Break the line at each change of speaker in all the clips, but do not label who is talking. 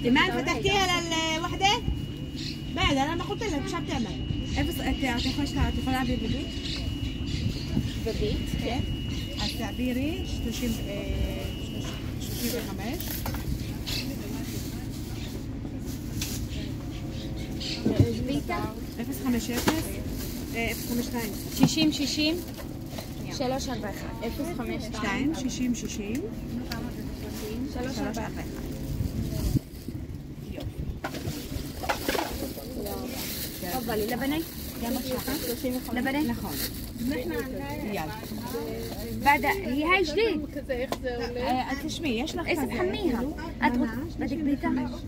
إيمان فتحتيها للوحدة؟ بعد أنا ما قلت لك مش عم تعمل. بس تخلعي بالبيت؟
بالبيت؟
كيف؟ التعبيري شتوشين بخمش.
جبيتها؟
אפס חמש אפס. 052.
60 60 341 052
60 60
341. تفضلي لبني لبني
נכון. יאללה.
بعد هي جديد
תשמעי, יש לך
اسم حميها بدك بيتها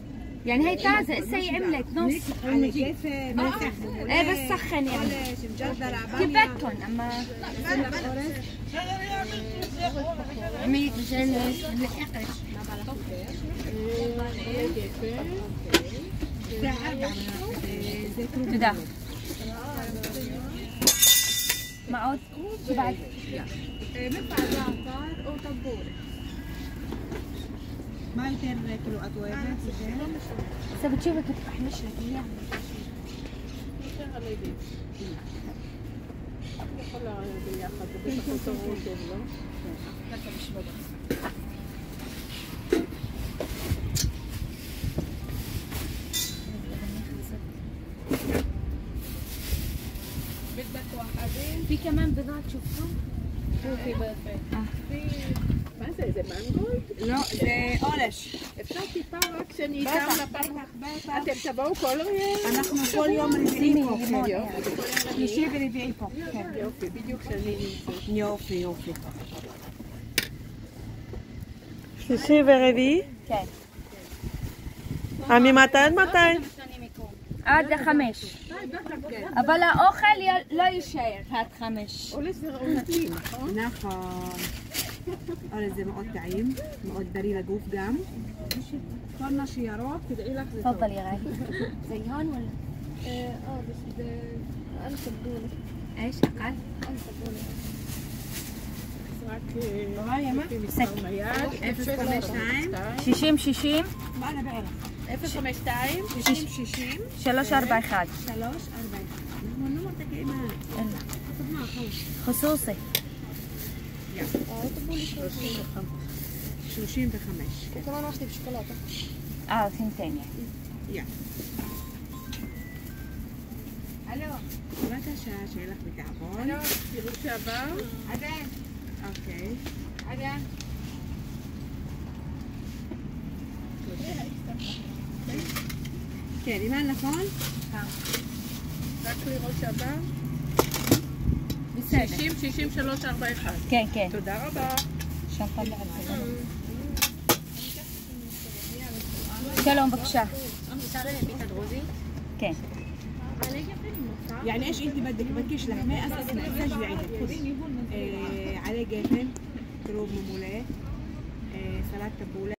يعني هي تازة هسه هي عملت نص
على كيف
ايه بس سخن يعني جبتهم اما عميت جلس تدا معود شو بعد؟
مدفع زعتر او طبورة ما يصير كيلو أطوية
هسه بتشوفك تفحمش لك اياها
بدك واحدين
في كمان بيضات شوفهم
شوفي بقى في מה זה? זה מנגולד? לא, זה אורש. אפשר טיפה רק שאני אתן לפעם? אתם תבואו כל יום? אנחנו כל יום רביעי פה. שלישי ורביעי פה. יופי, בדיוק כשאני נמצאת. יופי, יופי.
שלישי ורביעי?
כן.
ממתי עד מתי?
עד 5. אבל האוכל לא יישאר עד 5.
אורש זה ראותי, נכון? נכון. אורש זה מאוד טעים, מאוד בריא לגוף גם. כל מה שירוק, תדעי לך זה טוב.
تفضل يا غالي زي هون ولا؟
بس ده أنا صبونة.
ايش اقل؟
أنا صبونة. רק
60 60
מה אני בערך? 052 60 60
341
341 אנחנו לא מרתקים אימא מה
خصوصي
35
وكمان واحدة بشوكولاتة ثنتين
يعني الو בבקשה, שיהיה לך בתיאבון. תראו שעבר. עדן. אוקיי. עדן. כן, אימן נכון? רק לראות שעבר. בסדר. 60, 63, 41.
כן, כן.
תודה רבה.
שם טלע על זה. שלום, בבקשה. כן.
يعني ايش انت بدك بدكش لحمه اساسا سجلي عندك خذي عليه جبن كروب ممولاه سلطه تبوله